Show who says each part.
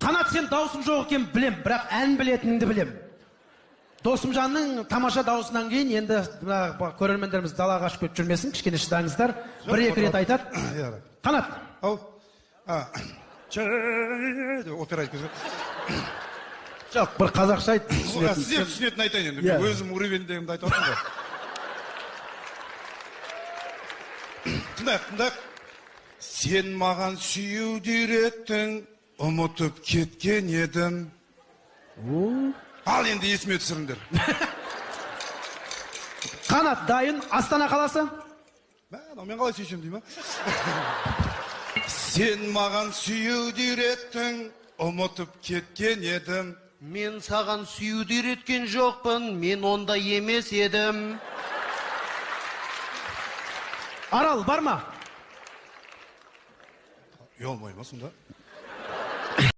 Speaker 1: Қанат, сен даусың жоқ екен білем, бірақ ән білетініңді білем. Досымжанның тамаша даусынан кейін енді көрермендеріміз далаға шығып кетіп жүрмесін, кішкене шыдаңыздар. Бір-екі рет айтады. Қанат.
Speaker 2: Ау. Опера айтып кетеді.
Speaker 1: Жоқ, бір қазақша айт.
Speaker 2: Сіздер түсінетін айтайын енді. Өзім уровеньдегімді айтып отырмын ғой. Тыңдайық. Сен маған сүюді үйреттің, ұмытып кеткен едім. Ал енді есіме түсіріңдер.
Speaker 1: Қанат, дайын. Астана қаласы?
Speaker 2: Мен қалай сүйсем дейм, Сен маған сүюді үйреттің, ұмытып кеткен едім.
Speaker 3: Мен саған сүюді үйреткен жоқпын, мен онда емес едім.
Speaker 1: Арал, бар ма?
Speaker 2: Үй алмаймасың да.